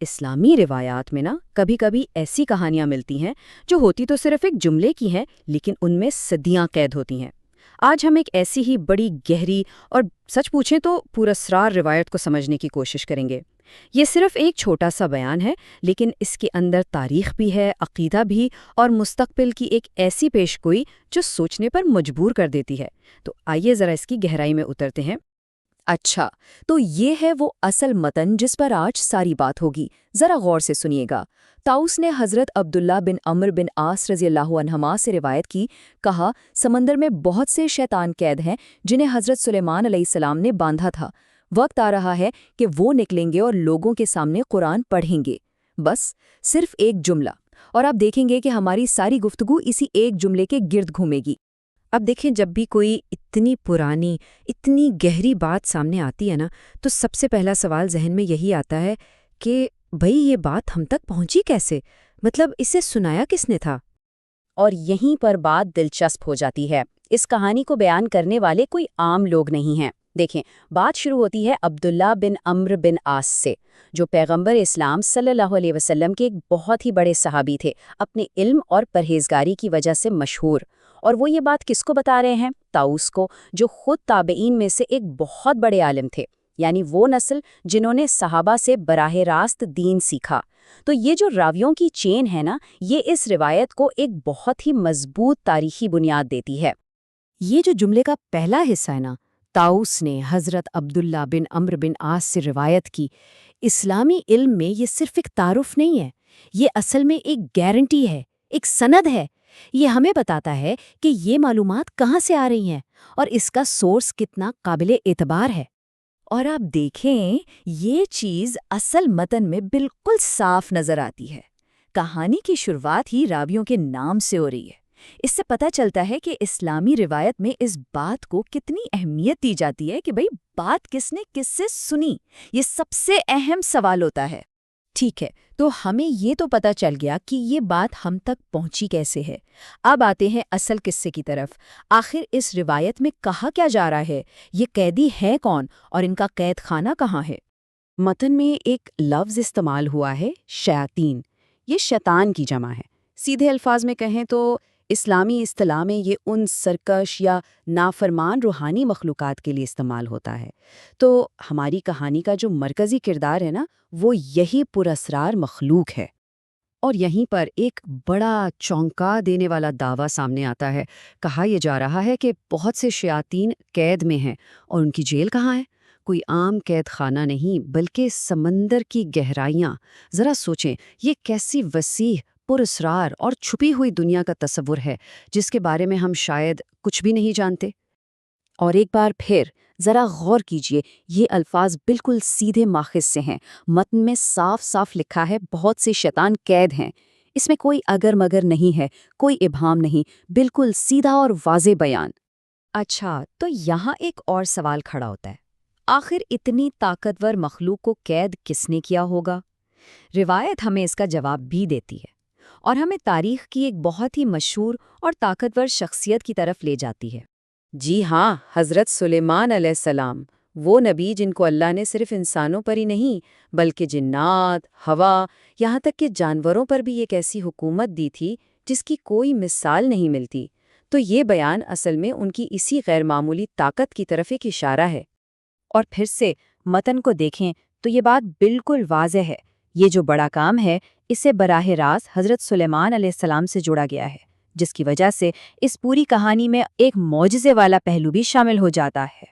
اسلامی روایات میں نا کبھی کبھی ایسی کہانیاں ملتی ہیں جو ہوتی تو صرف ایک جملے کی ہیں لیکن ان میں صدیاں قید ہوتی ہیں۔ آج ہم ایک ایسی ہی بڑی گہری اور سچ پوچھیں تو پراسرار روایت کو سمجھنے کی کوشش کریں گے۔ یہ صرف ایک چھوٹا سا بیان ہے لیکن اس کے اندر تاریخ بھی ہے، عقیدہ بھی، اور مستقبل کی ایک ایسی پیش گوئی جو سوچنے پر مجبور کر دیتی ہے۔ تو آئیے ذرا اس کی گہرائی میں اترتے ہیں۔ اچھا، تو یہ ہے وہ اصل متن جس پر آج ساری بات ہوگی۔ ذرا غور سے سنیے گا۔ طاؤس نے حضرت عبداللہ بن عمرو بن عاص رضی اللہ عنہما سے روایت کی، کہا سمندر میں بہت سے شیطان قید ہیں جنہیں حضرت سلیمان علیہ السلام نے باندھا تھا۔ وقت آ رہا ہے کہ وہ نکلیں گے اور لوگوں کے سامنے قرآن پڑھیں گے۔ بس صرف ایک جملہ، اور آپ دیکھیں گے کہ ہماری ساری گفتگو اسی ایک جملے کے گرد گھومے گی۔ اب دیکھیں، جب بھی کوئی اتنی پرانی، اتنی گہری بات سامنے آتی ہے نا، تو سب سے پہلا سوال ذہن میں یہی آتا ہے کہ بھئی یہ بات ہم تک پہنچی کیسے؟ مطلب اسے سنایا کس نے تھا؟ اور یہیں پر بات دلچسپ ہو جاتی ہے۔ اس کہانی کو بیان کرنے والے کوئی عام لوگ نہیں ہیں۔ دیکھیں، بات شروع ہوتی ہے عبداللہ بن عمرو بن عاص سے، جو پیغمبر اسلام صلی اللہ علیہ وسلم کے ایک بہت ہی بڑے صحابی تھے، اپنے علم اور پرہیزگاری کی وجہ سے مشہور۔ اور وہ یہ بات کس کو بتا رہے ہیں؟ طاؤس کو، جو خود تابعین میں سے ایک بہت بڑے عالم تھے، یعنی وہ نسل جنہوں نے صحابہ سے براہ راست دین سیکھا۔ تو یہ جو راویوں کی چین ہے نا، یہ اس روایت کو ایک بہت ہی مضبوط تاریخی بنیاد دیتی ہے۔ یہ جو جملے کا پہلا حصہ ہے نا، طاؤس نے حضرت عبداللہ بن عمرو بن عاص سے روایت کی، اسلامی علم میں یہ صرف ایک تعارف نہیں ہے، یہ اصل میں ایک گارنٹی ہے، ایک سند ہے۔ یہ ہمیں بتاتا ہے کہ یہ معلومات کہاں سے آ رہی ہیں اور اس کا سورس کتنا قابل اعتبار ہے۔ اور آپ دیکھیں، یہ چیز اصل متن میں بالکل صاف نظر آتی ہے۔ کہانی کی شروعات ہی راویوں کے نام سے ہو رہی ہے۔ اس سے پتہ چلتا ہے کہ اسلامی روایت میں اس بات کو کتنی اہمیت دی جاتی ہے کہ بھئی بات کس نے کس سے سنی، یہ سب سے اہم سوال ہوتا ہے۔ ٹھیک ہے، تو ہمیں یہ تو پتہ چل گیا کہ یہ بات ہم تک پہنچی کیسے ہے۔ اب آتے ہیں اصل قصے کی طرف۔ آخر اس روایت میں کہا کیا جا رہا ہے؟ یہ قیدی ہے کون اور ان کا قید خانہ کہاں ہے؟ متن میں ایک لفظ استعمال ہوا ہے، شیاطین۔ یہ شیطان کی جمع ہے۔ سیدھے الفاظ میں کہیں تو اسلامی اصطلاح میں یہ ان سرکش یا نافرمان روحانی مخلوقات کے لیے استعمال ہوتا ہے۔ تو ہماری کہانی کا جو مرکزی کردار ہے نا، وہ یہی پراسرار مخلوق ہے۔ اور یہیں پر ایک بڑا چونکا دینے والا دعویٰ سامنے آتا ہے۔ کہا یہ جا رہا ہے کہ بہت سے شیاطین قید میں ہیں، اور ان کی جیل کہاں ہے؟ کوئی عام قید خانہ نہیں بلکہ سمندر کی گہرائیاں۔ ذرا سوچیں، یہ کیسی وسیع، پراسرار اور چھپی ہوئی دنیا کا تصور ہے جس کے بارے میں ہم شاید کچھ بھی نہیں جانتے۔ اور ایک بار پھر ذرا غور کیجئے، یہ الفاظ بالکل سیدھے ماخذ سے ہیں۔ متن میں صاف صاف لکھا ہے بہت سے شیطان قید ہیں۔ اس میں کوئی اگر مگر نہیں ہے، کوئی ابہام نہیں، بالکل سیدھا اور واضح بیان۔ اچھا، تو یہاں ایک اور سوال کھڑا ہوتا ہے۔ آخر اتنی طاقتور مخلوق کو قید کس نے کیا ہوگا؟ روایت ہمیں اس کا جواب بھی دیتی ہے اور ہمیں تاریخ کی ایک بہت ہی مشہور اور طاقتور شخصیت کی طرف لے جاتی ہے۔ جی ہاں، حضرت سلیمان علیہ السلام، وہ نبی جن کو اللہ نے صرف انسانوں پر ہی نہیں بلکہ جنات، ہوا، یہاں تک کہ جانوروں پر بھی ایک ایسی حکومت دی تھی جس کی کوئی مثال نہیں ملتی۔ تو یہ بیان اصل میں ان کی اسی غیر معمولی طاقت کی طرف ایک اشارہ ہے۔ اور پھر سے متن کو دیکھیں تو یہ بات بالکل واضح ہے۔ یہ جو بڑا کام ہے، اسے براہ راست حضرت سلیمان علیہ السلام سے جوڑا گیا ہے، جس کی وجہ سے اس پوری کہانی میں ایک معجزے والا پہلو بھی شامل ہو جاتا ہے۔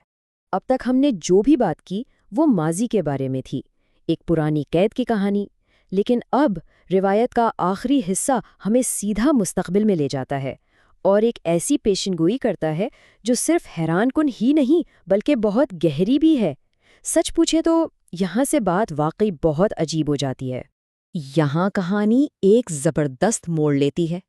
اب تک ہم نے جو بھی بات کی وہ ماضی کے بارے میں تھی، ایک پرانی قید کی کہانی، لیکن اب روایت کا آخری حصہ ہمیں سیدھا مستقبل میں لے جاتا ہے اور ایک ایسی پیشن گوئی کرتا ہے جو صرف حیران کن ہی نہیں بلکہ بہت گہری بھی ہے۔ سچ پوچھے تو یہاں سے بات واقعی بہت عجیب ہو جاتی ہے۔ یہاں کہانی ایک زبردست موڑ لیتی ہے۔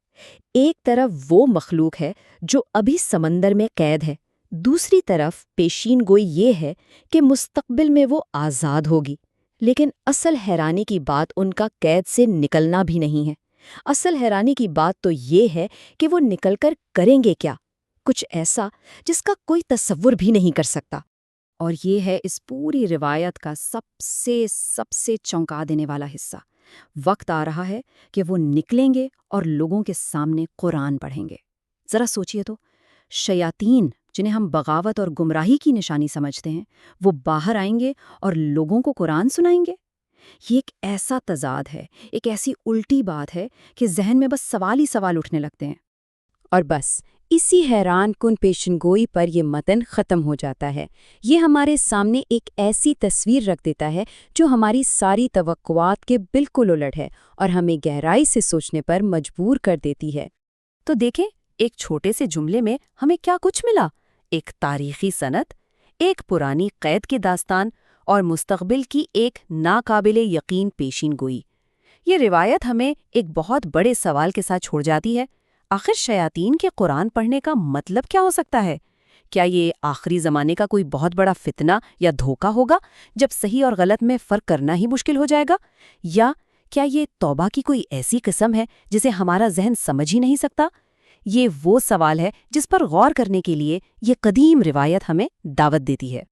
ایک طرف وہ مخلوق ہے جو ابھی سمندر میں قید ہے، دوسری طرف پیشین گوئی یہ ہے کہ مستقبل میں وہ آزاد ہوگی۔ لیکن اصل حیرانی کی بات ان کا قید سے نکلنا بھی نہیں ہے۔ اصل حیرانی کی بات تو یہ ہے کہ وہ نکل کر کریں گے کیا؟ کچھ ایسا جس کا کوئی تصور بھی نہیں کر سکتا۔ اور یہ ہے اس پوری روایت کا سب سے چونکا دینے والا حصہ۔ وقت آ رہا ہے کہ وہ نکلیں گے اور لوگوں کے سامنے قرآن پڑھیں گے۔ ذرا سوچئے تو، شیاطین جنہیں ہم بغاوت اور گمراہی کی نشانی سمجھتے ہیں، وہ باہر آئیں گے اور لوگوں کو قرآن سنائیں گے۔ یہ ایک ایسا تضاد ہے، ایک ایسی الٹی بات ہے کہ ذہن میں بس سوال ہی سوال اٹھنے لگتے ہیں۔ اور بس اسی حیران کن پیشن گوئی پر یہ متن ختم ہو جاتا ہے۔ یہ ہمارے سامنے ایک ایسی تصویر رکھ دیتا ہے جو ہماری ساری توقعات کے بالکل الٹ ہے اور ہمیں گہرائی سے سوچنے پر مجبور کر دیتی ہے۔ تو دیکھیں، ایک چھوٹے سے جملے میں ہمیں کیا کچھ ملا؟ ایک تاریخی سند، ایک پرانی قید کی داستان اور مستقبل کی ایک ناقابل یقین پیشین گوئی۔ یہ روایت ہمیں ایک بہت بڑے سوال کے ساتھ چھوڑ جاتی ہے۔ آخر شیاطین کے قرآن پڑھنے کا مطلب کیا ہو سکتا ہے؟ کیا یہ آخری زمانے کا کوئی بہت بڑا فتنہ یا دھوکہ ہوگا جب صحیح اور غلط میں فرق کرنا ہی مشکل ہو جائے گا؟ یا کیا یہ توبہ کی کوئی ایسی قسم ہے جسے ہمارا ذہن سمجھ ہی نہیں سکتا؟ یہ وہ سوال ہے جس پر غور کرنے کے لیے یہ قدیم روایت ہمیں دعوت دیتی ہے۔